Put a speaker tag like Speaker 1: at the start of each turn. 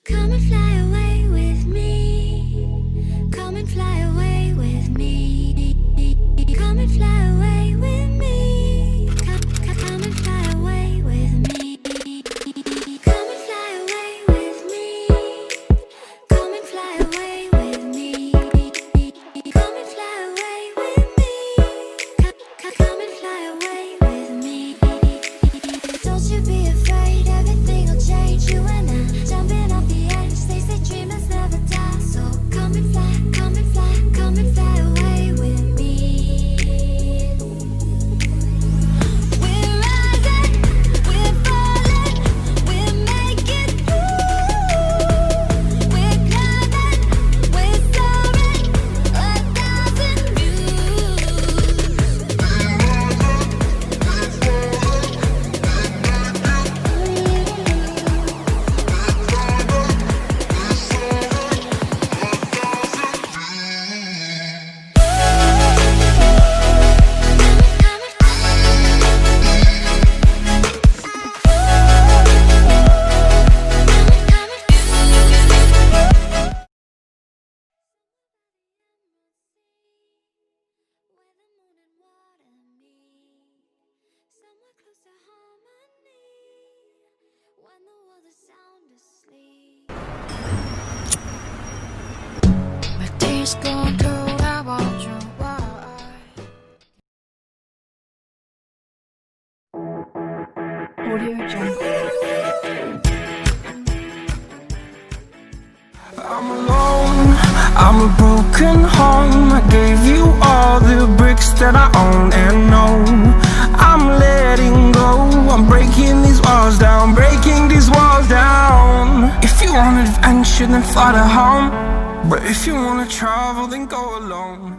Speaker 1: Come and fly away with me. Come and fly away with me. Come and fly away with me. Come and fly away with me. Come and fly away with me. Come and fly away with me. Come and fly away with me. Come and fly away with me. Don't you be afraid, everything will change. You and I jumping off the edge. They say dreamers never die. So come and fly, come and fly, come and fly away with me. We're rising, we're falling, we're making through. We're climbing, we're soaring, 1,000 somewhere close to harmony, when the world is sound asleep.
Speaker 2: My tears go cold, I wonder why. Audio Jungle.
Speaker 3: I'm alone, I'm a broken home. I gave you all the bricks that I own and know. I'm letting go, I'm breaking these walls down, breaking these walls down. If you want adventure, then fly to home. But if you wanna travel, then go alone.